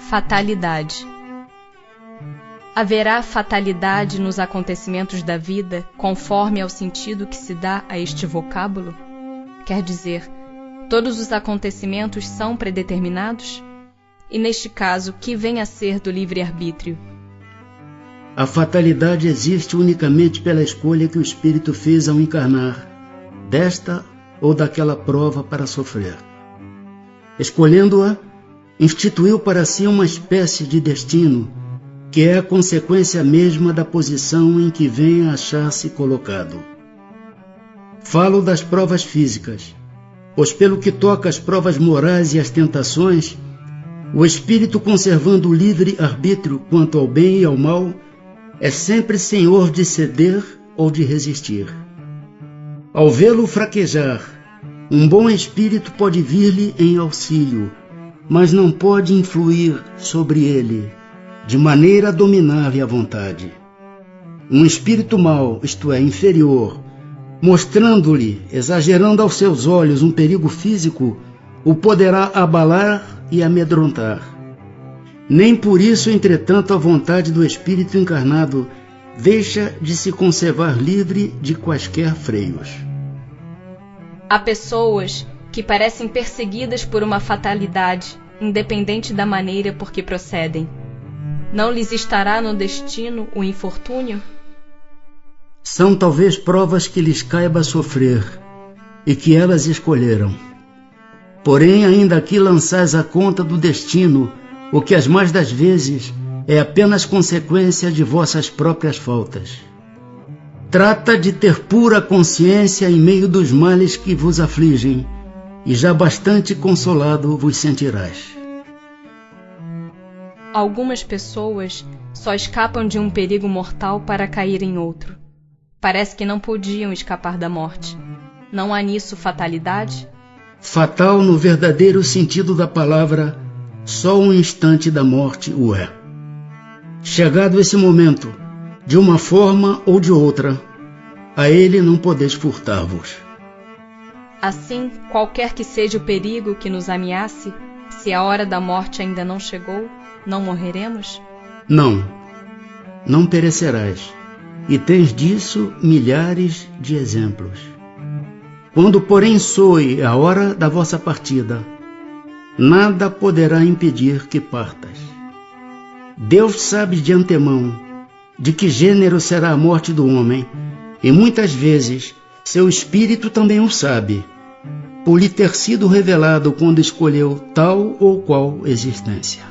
Fatalidade. Haverá fatalidade nos acontecimentos da vida conforme ao sentido que se dá a este vocábulo? Quer dizer, todos os acontecimentos são predeterminados? E neste caso, que vem a ser do livre-arbítrio? A fatalidade existe unicamente pela escolha que o espírito fez ao encarnar, desta ou daquela prova para sofrer. Escolhendo-a, instituiu para si uma espécie de destino, que é a consequência mesma da posição em que vem a achar-se colocado. Falo das provas físicas, pois pelo que toca às provas morais e às tentações, o espírito, conservando o livre arbítrio quanto ao bem e ao mal, é sempre senhor de ceder ou de resistir. Ao vê-lo fraquejar, um bom espírito pode vir-lhe em auxílio, mas não pode influir sobre ele, de maneira a dominar-lhe a vontade. Um espírito mau, isto é, inferior, mostrando-lhe, exagerando aos seus olhos um perigo físico, o poderá abalar e amedrontar. Nem por isso, entretanto, a vontade do espírito encarnado deixa de se conservar livre de quaisquer freios. Há pessoas que parecem perseguidas por uma fatalidade, independente da maneira por que procedem. Não lhes estará no destino o infortúnio? São talvez provas que lhes caiba sofrer, e que elas escolheram. Porém, ainda aqui lançais à conta do destino o que as mais das vezes é apenas consequência de vossas próprias faltas. Trata de ter pura consciência em meio dos males que vos afligem, e já bastante consolado vos sentirás. Algumas pessoas só escapam de um perigo mortal para cair em outro. Parece que não podiam escapar da morte. Não há nisso fatalidade? Fatal no verdadeiro sentido da palavra, só um instante da morte o é. Chegado esse momento, de uma forma ou de outra, a ele não podeis furtar-vos. Assim, qualquer que seja o perigo que nos ameace, se a hora da morte ainda não chegou, não morreremos? Não perecerás, e tens disso milhares de exemplos. Quando, porém, soe a hora da vossa partida, nada poderá impedir que partas. Deus sabe de antemão de que gênero será a morte do homem, e muitas vezes seu espírito também o sabe, por lhe ter sido revelado quando escolheu tal ou qual existência.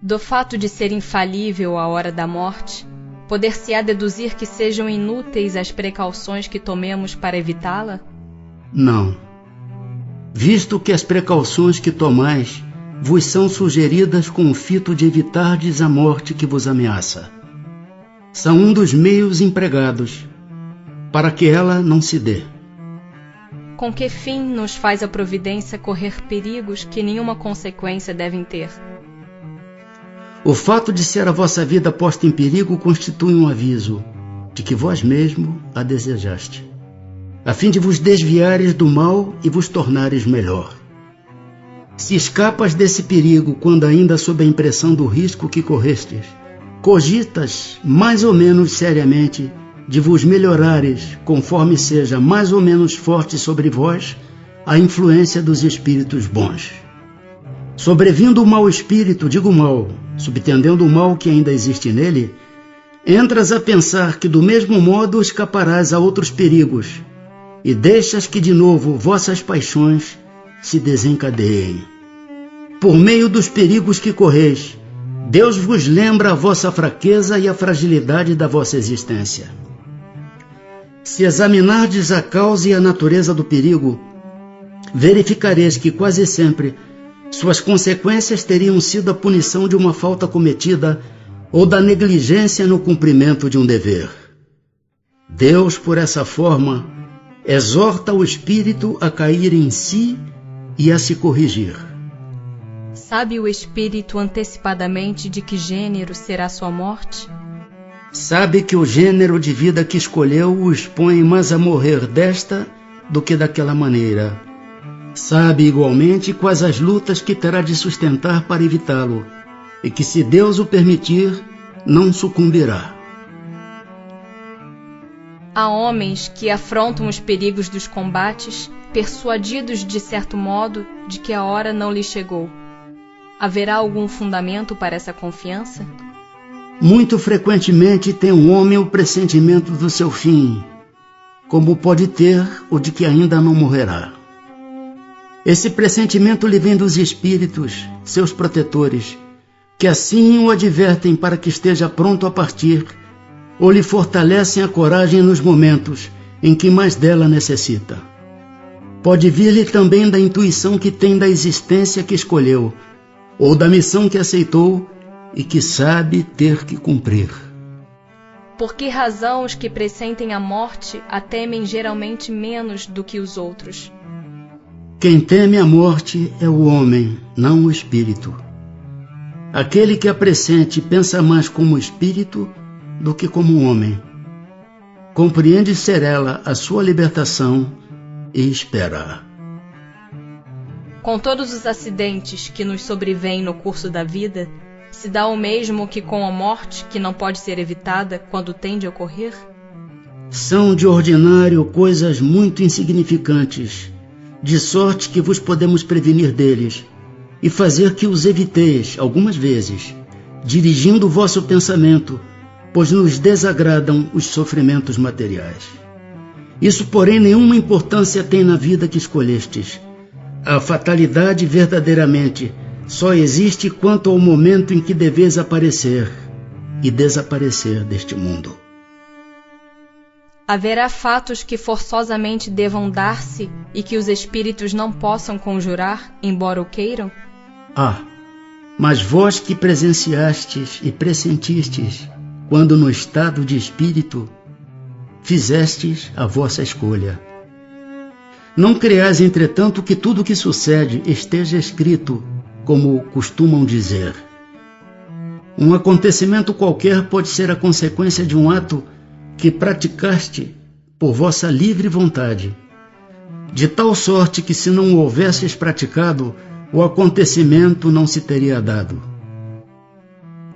Do fato de ser infalível a hora da morte, poder-se-á deduzir que sejam inúteis as precauções que tomemos para evitá-la? Não. Visto que as precauções que tomais vos são sugeridas com o fito de evitardes a morte que vos ameaça, são um dos meios empregados para que ela não se dê. Com que fim nos faz a providência correr perigos que nenhuma consequência devem ter? O fato de ser a vossa vida posta em perigo constitui um aviso de que vós mesmo a desejaste, a fim de vos desviares do mal e vos tornares melhor. Se escapas desse perigo quando ainda sob a impressão do risco que correstes, cogitas mais ou menos seriamente de vos melhorares conforme seja mais ou menos forte sobre vós a influência dos espíritos bons. Sobrevindo o mau espírito, digo mal, subtendendo o mal que ainda existe nele, entras a pensar que do mesmo modo escaparás a outros perigos, e deixas que de novo vossas paixões se desencadeiem. Por meio dos perigos que correis, Deus vos lembra a vossa fraqueza e a fragilidade da vossa existência. Se examinardes a causa e a natureza do perigo, verificareis que quase sempre suas consequências teriam sido a punição de uma falta cometida ou da negligência no cumprimento de um dever. Deus, por essa forma, exorta o espírito a cair em si e a se corrigir. Sabe o espírito antecipadamente de que gênero será sua morte? Sabe que o gênero de vida que escolheu o expõe mais a morrer desta do que daquela maneira, Sabe igualmente quais as lutas que terá de sustentar para evitá-lo, e que, se Deus o permitir, não sucumbirá. Há homens que afrontam os perigos dos combates, persuadidos de certo modo de que a hora não lhe chegou. Haverá algum fundamento para essa confiança? Muito frequentemente tem um homem o pressentimento do seu fim, como pode ter o de que ainda não morrerá. Esse pressentimento lhe vem dos espíritos, seus protetores, que assim o advertem para que esteja pronto a partir, ou lhe fortalecem a coragem nos momentos em que mais dela necessita. Pode vir-lhe também da intuição que tem da existência que escolheu, ou da missão que aceitou e que sabe ter que cumprir. Por que razão os que pressentem a morte a temem geralmente menos do que os outros? Quem teme a morte é o homem, não o espírito. Aquele que a pressente pensa mais como espírito do que como homem. Compreende ser ela a sua libertação e espera. Com todos os acidentes que nos sobrevêm no curso da vida, se dá o mesmo que com a morte que não pode ser evitada quando tem de ocorrer? São de ordinário coisas muito insignificantes, de sorte que vos podemos prevenir deles e fazer que os eviteis algumas vezes, dirigindo o vosso pensamento, pois nos desagradam os sofrimentos materiais. Isso, porém, nenhuma importância tem na vida que escolhestes. A fatalidade verdadeiramente só existe quanto ao momento em que deveis aparecer e desaparecer deste mundo. Haverá fatos que forçosamente devam dar-se e que os espíritos não possam conjurar, embora o queiram? Mas vós que presenciastes e pressentistes, quando no estado de espírito, fizestes a vossa escolha. Não creais, entretanto, que tudo o que sucede esteja escrito, como costumam dizer. Um acontecimento qualquer pode ser a consequência de um ato que praticaste por vossa livre vontade, de tal sorte que, se não o houvesses praticado, o acontecimento não se teria dado.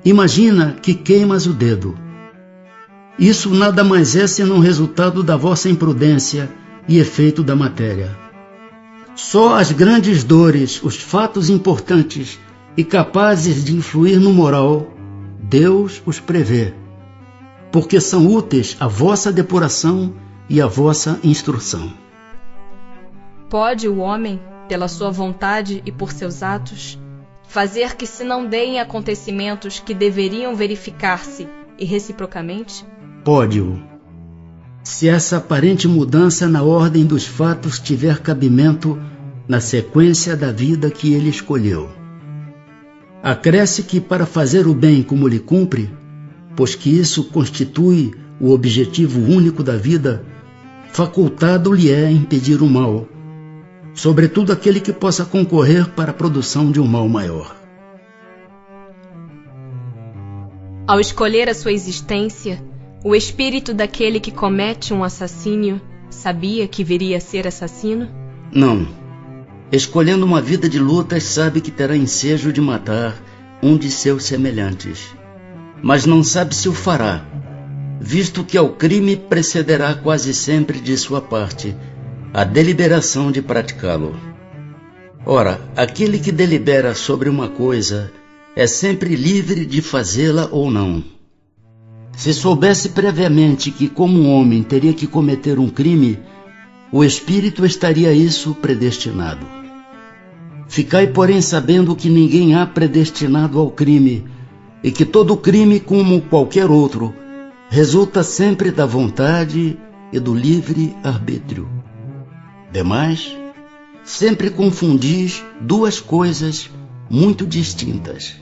Imagina que queimas o dedo. Isso nada mais é senão resultado da vossa imprudência e efeito da matéria. Só as grandes dores, os fatos importantes e capazes de influir no moral, Deus os prevê, porque são úteis à vossa depuração e à vossa instrução. Pode o homem, pela sua vontade e por seus atos, fazer que se não deem acontecimentos que deveriam verificar-se e reciprocamente? Pode-o, se essa aparente mudança na ordem dos fatos tiver cabimento na sequência da vida que ele escolheu. Acresce que, para fazer o bem como lhe cumpre, pois que isso constitui o objetivo único da vida, facultado-lhe é impedir o mal, sobretudo aquele que possa concorrer para a produção de um mal maior. Ao escolher a sua existência, o espírito daquele que comete um assassínio sabia que viria a ser assassino? Não. Escolhendo uma vida de lutas, sabe que terá ensejo de matar um de seus semelhantes, mas não sabe se o fará, visto que ao crime precederá quase sempre de sua parte a deliberação de praticá-lo. Ora, aquele que delibera sobre uma coisa é sempre livre de fazê-la ou não. Se soubesse previamente que, como um homem, teria que cometer um crime, o espírito estaria a isso predestinado. Ficai, porém, sabendo que ninguém há predestinado ao crime, e que todo crime, como qualquer outro, resulta sempre da vontade e do livre arbítrio. Demais, sempre confundis duas coisas muito distintas: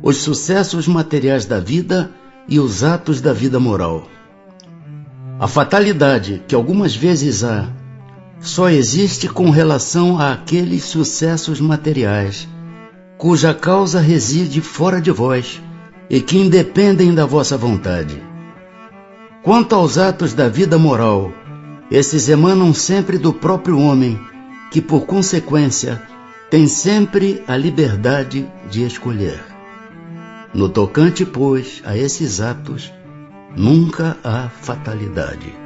os sucessos materiais da vida e os atos da vida moral. A fatalidade, que algumas vezes há, só existe com relação àqueles sucessos materiais, cuja causa reside fora de vós e que independem da vossa vontade. Quanto aos atos da vida moral, esses emanam sempre do próprio homem que por consequência tem sempre a liberdade de escolher. No tocante, pois, a esses atos, nunca há fatalidade.